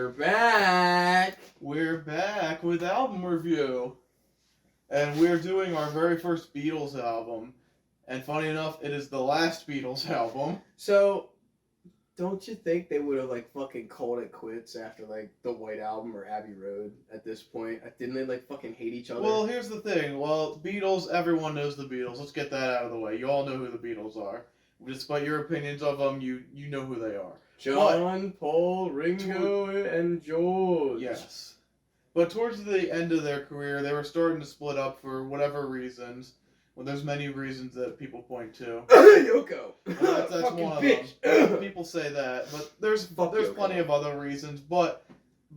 We're back! We're back with album review. And we're doing our very first Beatles album. And funny enough, it is the last Beatles album. So, don't you think they would have, fucking called it quits after, the White Album or Abbey Road at this point? Didn't they, fucking hate each other? Well, here's the thing. Well, Beatles, everyone knows the Beatles. Let's get that out of the way. You all know who the Beatles are. Despite your opinions of them, you know who they are. John, Paul, Ringo, and George. Yes. But towards the end of their career, they were starting to split up for whatever reasons. Well, there's many reasons that people point to. Yoko. That's fucking one bitch. of them. People say that, but there's plenty of other reasons. But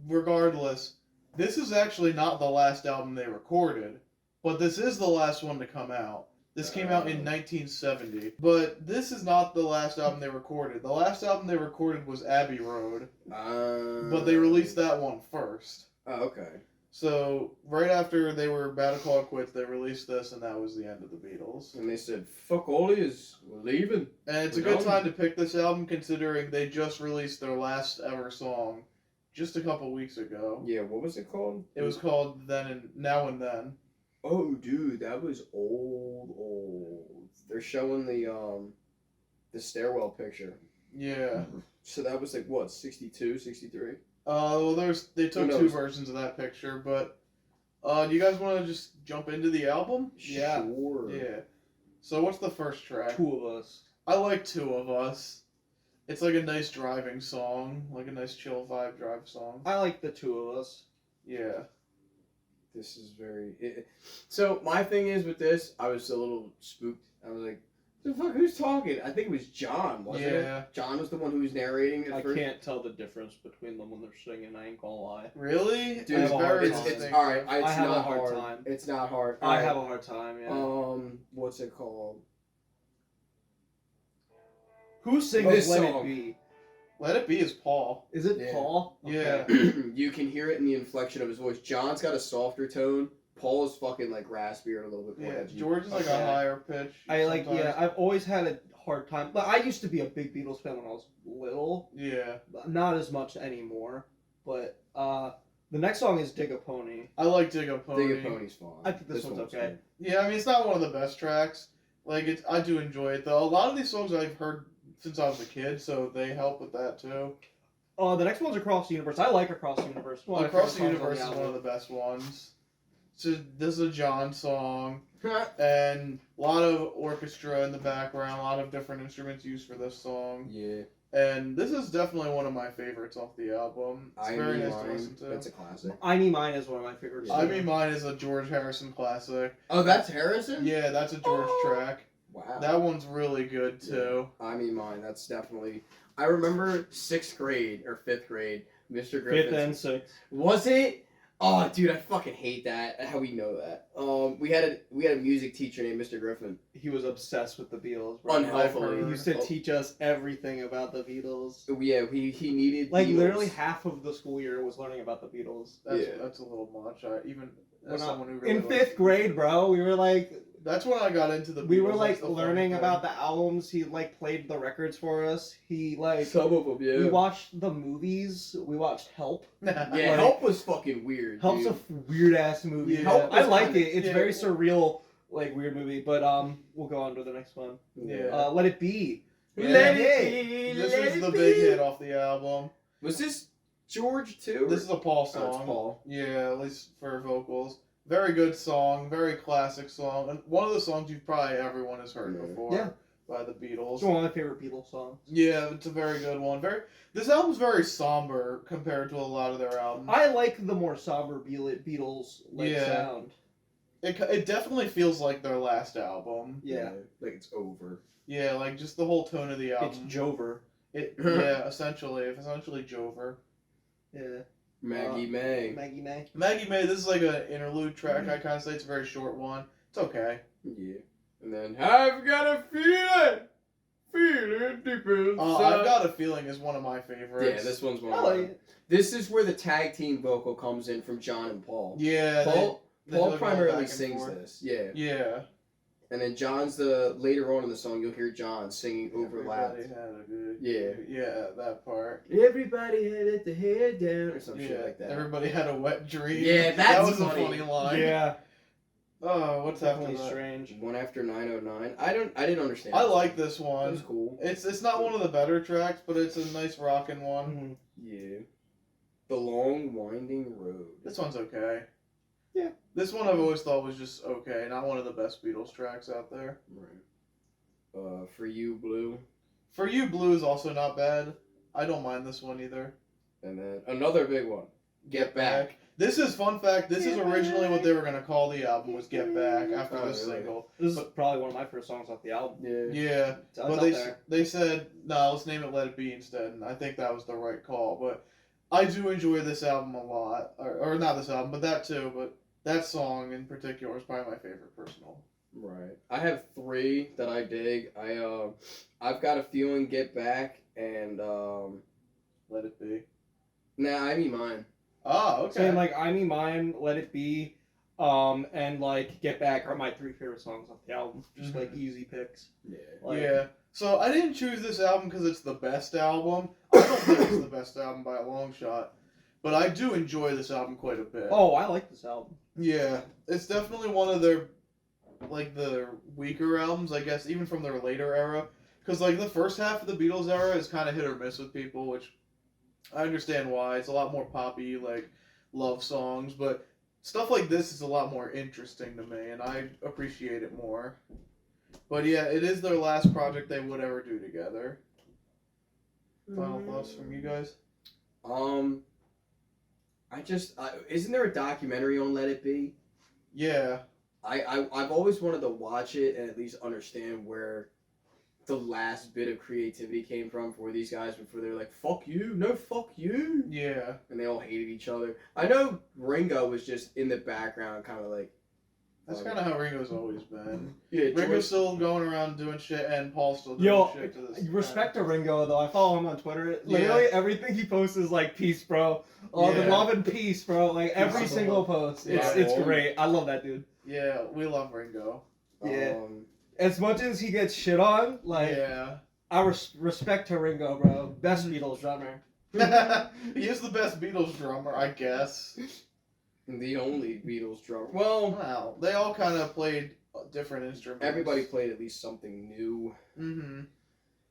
regardless, this is actually not the last album they recorded, but this is the last one to come out. This came out in 1970, but this is not the last album they recorded. The last album they recorded was Abbey Road, but they released that one first. Oh, okay. So, right after they were about to call it quits, they released this, and that was the end of the Beatles. And they said, fuck all yous, we're leaving. And it's a good time to pick this album, considering they just released their last ever song just a couple weeks ago. Yeah, what was it called? It was called Now and Then. Oh, dude, that was old. They're showing the stairwell picture. Yeah. So that was 62, 63? Well, they took two versions of that picture, but do you guys want to just jump into the album? Yeah. Sure. Yeah. So what's the first track? Two of Us. I like Two of Us. It's like a nice driving song, like a nice chill vibe drive song. I like the Two of Us. Yeah. This is very... So, my thing is with this, I was a little spooked. I was like, the fuck, who's talking? I think it was John, wasn't it? John was the one who was narrating at first. I can't tell the difference between them when they're singing, I ain't gonna lie. Really? Dude, it's very it's alright. I have a hard time. It's not hard. I have a hard time, yeah. What's it called? Who sings This Let song. It Be? Let It Be is Paul. Is it Yeah. Paul? Yeah. You can hear it in the inflection of his voice. John's got a softer tone. Paul is fucking raspier and a little bit more edgy. George is a higher pitch. I've always had a hard time. But I used to be a big Beatles fan when I was little. Yeah. Not as much anymore. But the next song is Dig a Pony. I like Dig a Pony. Dig a Pony's fun. I think this one's okay. Good. Yeah, I mean, it's not one of the best tracks. I do enjoy it, though. A lot of these songs I've heard since I was a kid, so they help with that, too. The next one's Across the Universe. I like Across the Universe. Across the Universe is one of the best ones. So this is a John song, and a lot of orchestra in the background, a lot of different instruments used for this song. Yeah. And this is definitely one of my favorites off the album. It's very nice to listen to. That's a classic. I Me Mine is one of my favorites. I Me Mine is a George Harrison classic. Oh, that's Harrison? Yeah, that's a George track. Wow. That one's really good, too. Yeah. I Me Mine, that's definitely... I remember 6th grade, or 5th grade, Mr. Griffin. 5th and 6th. Was it? Oh, dude, I fucking hate that. How we know that? We had a music teacher named Mr. Griffin. He was obsessed with the Beatles. Bro. Unhealthily. He used to teach us everything about the Beatles. Yeah, he needed Beatles. Literally half of the school year was learning about the Beatles. That's a little much. Even as someone who really in 5th grade, bro, we were that's when I got into the Beatles. We were learning about the albums. He played the records for us. He some of them, yeah. We watched the movies. We watched Help. Yeah, Help was fucking weird. Help's dude. a weird ass movie. Yeah. Help, I liked it. It's very surreal, weird movie. But we'll go on to the next one. Yeah. Let It Be. Yeah. Let It Be. This was the big hit off the album. Was this George too? This is a Paul song. Oh, it's Paul. Yeah, at least for vocals. Very good song, very classic song, and one of the songs everyone has heard before by the Beatles. It's one of my favorite Beatles songs. Yeah, it's a very good one. This album's very somber compared to a lot of their albums. I like the more somber Beatles sound. It definitely feels like their last album. Yeah. Like it's over. Yeah, just the whole tone of the album. It's Jover. Essentially Jover. Yeah. Maggie May. Maggie May. Maggie May, this is like an interlude track, I kind of say. It's a very short one. It's okay. Yeah. And then, I've got a feeling deep inside. I've Got a Feeling is one of my favorites. Yeah, this one's one of mine. This is where the tag team vocal comes in from John and Paul. Yeah. Paul they primarily sings this. Yeah. Yeah. And then John's later on in the song, you'll hear John singing overlapped. Everybody had a good Yeah. Yeah, that part. Everybody had the head down or some shit like that. Everybody had a wet dream. Yeah, that that's was funny. a funny line. Yeah. Oh, what's after Definitely that? strange. One after 909. I didn't understand. I like this It one. was cool. It's not one of the better tracks, but it's a nice rockin' one. Mm-hmm. Yeah. The Long Winding Road. This one's okay. Yeah. This one I've always thought was just okay, not one of the best Beatles tracks out there. Right. For You, Blue. For You, Blue is also not bad. I don't mind this one either. And then another big one. Get Back. This is, fun fact, this is Get originally what Back. they were going to call the album, was Get Back, after Oh, this really? single. This is probably one of my first songs off the album. Yeah. Yeah, It's but out there. they said, no, let's name it Let It Be instead, and I think that was the right call. But I do enjoy this album a lot. Or not this album, but that too, but that song in particular is probably my favorite personal. Right. I have 3 that I dig. I've Got a Feeling, Get Back, and Let It Be. nah, I mean mine. Oh, okay. Saying like I Mean Mine, Let It Be, and like Get Back are my 3 favorite songs off the album. Just like easy picks. Yeah. Like, Yeah. So I didn't choose this album because it's the best album. I don't think it's the best album by a long shot, but I do enjoy this album quite a bit. Oh, I like this album. Yeah, it's definitely one of their, like, the weaker albums, I guess, even from their later era. Because, like, the first half of the Beatles era is kind of hit or miss with people, which I understand why. It's a lot more poppy, like, love songs, but stuff like this is a lot more interesting to me, and I appreciate it more. But yeah, it is their last project they would ever do together. Final thoughts from you guys? Isn't there a documentary on Let It Be? Yeah. I've always wanted to watch it and at least understand where the last bit of creativity came from for these guys before they're like, fuck you, no fuck you. Yeah. And they all hated each other. I know Ringo was just in the background kind of like... That's kind of how Ringo's always been. Yeah, Ringo's still going around doing shit, and Paul's still doing Yo, shit to this. respect to Ringo though. I follow him on Twitter. Literally everything he posts is like peace, bro. Love and Yeah. love and peace, bro. Like every Peace. single post. Yeah. It's great. I love that dude. Yeah, we love Ringo. Yeah. As much as he gets shit on, like Yeah. I respect to Ringo, bro. Best Beatles drummer. He is the best Beatles drummer, I guess. The only Beatles drummer. Well, Wow. They all kind of played different instruments. everybody played at least something new. Mm-hmm.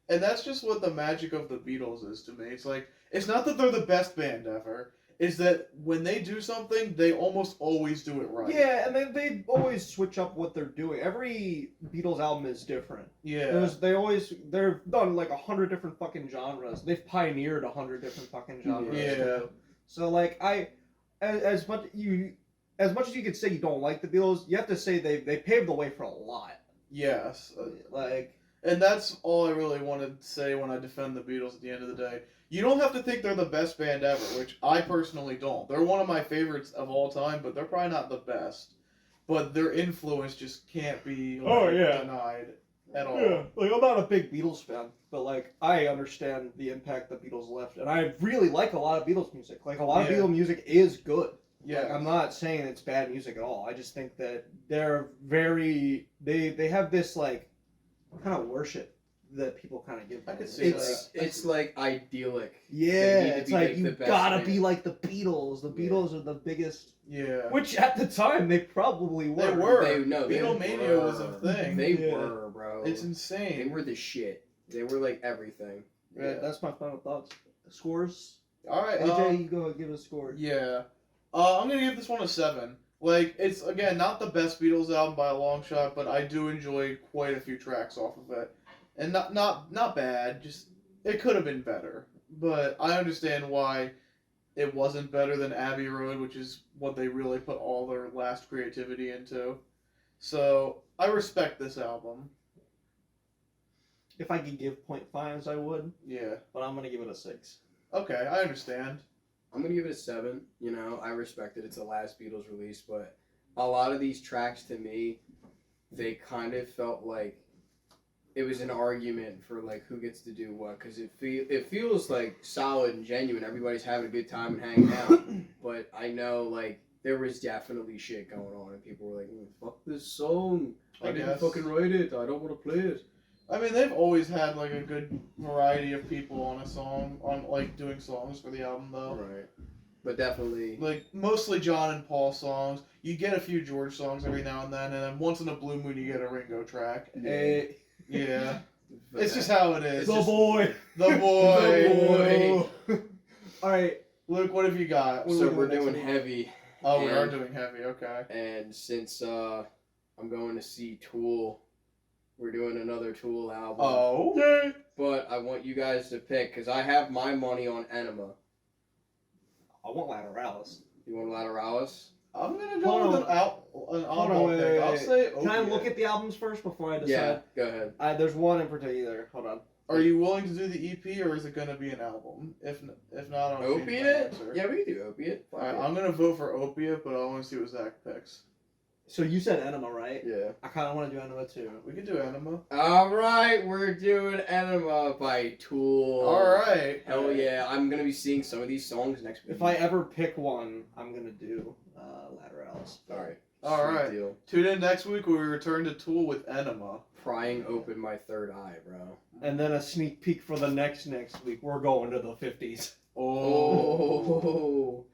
And that's just what the magic of the Beatles is to me. It's like, it's not that they're the best band ever. It's that when they do something, they almost always do it right. Yeah, and they always switch up what they're doing. Every Beatles album is different. Yeah. They've done like 100 different fucking genres. They've pioneered 100 different fucking genres. Yeah. So like as much as you could say you don't like the Beatles, you have to say they paved the way for a lot. Yes. Like, And that's all I really wanted to say when I defend the Beatles at the end of the day. You don't have to think they're the best band ever, which I personally don't. They're one of my favorites of all time, but they're probably not the best. But their influence just can't be denied at all. yeah, like I'm not a big Beatles fan, but like I understand the impact the Beatles left, and I really like a lot of Beatles music. Like a lot of Yeah. Beatles music is good. Yeah. Like, I'm not saying it's bad music at all. I just think that they're very they have this like kind of worship that people kind of give them. I could see It's like idyllic. Yeah, They need to it's be, like like, you the best gotta band. be like the Beatles. The Beatles are the biggest. Yeah. Which at the time they probably were. They were. They Beatlemania were. was a thing. They Yeah. were, bro. It's They insane. were the shit. They were like everything. Yeah, that's my final thoughts. Scores. Alright, AJ, you go give a score. yeah. I'm gonna give this one a 7. Like, it's, again, not the best Beatles album by a long shot, but I do enjoy quite a few tracks off of it. And not bad, just, it could have been better. But I understand why it wasn't better than Abbey Road, which is what they really put all their last creativity into. So, I respect this album. If I could give 0.5s, I would, Yeah. but I'm gonna give it a 6. Okay, I understand. I'm gonna give it a 7. You know, I respect it. It's the last Beatles release, but a lot of these tracks to me, they kind of felt like it was an argument for like who gets to do what, because it feels like solid and genuine. Everybody's having a good time and hanging out, but I know like there was definitely shit going on, and people were like, "Fuck this song! I didn't guess. fucking write it. I don't want to play it." I mean, they've always had like a good variety of people on a song, on like doing songs for the album though. Right. But definitely, Like mostly John and Paul songs. You get a few George songs every now and then once in a blue moon you get a Ringo track. Hey, Yeah, but it's just how it is. It's just- boy. The boy. The All right. Luke, what have you got? What so we we're doing doing next week? heavy, Oh, we are And- doing heavy. Okay. and since I'm going to see Tool, we're doing another Tool album. Oh. But I want you guys to pick because I have my money on Enema. I want Lateralis. You want Lateralis? I'm gonna Hold go on. with an Hold oddball on, wait, pick. wait, I'll wait. say. Can I Opiate. look at the albums first before I decide? Yeah, go ahead. There's one in particular. Hold on. Are you willing to do the EP or is it gonna be an album? If not, I'll change my Opiate? answer. Yeah, we can do Opiate. Fuck Alright, it. I'm gonna vote for Opiate, but I want to see what Zach picks. So you said Enema, right? Yeah. I kind of want to do Enema too. We can do Enema. All right, we're doing Enema by Tool. Alright. Hell yeah! I'm gonna be seeing some of these songs next week. If I ever pick one, I'm gonna do Lateralis. All right. All Sweet right. Deal. Tune in next week when we return to Tool with Enema. Prying open my third eye, bro. And then a sneak peek for the next week. We're going to the 50s. Oh. Oh.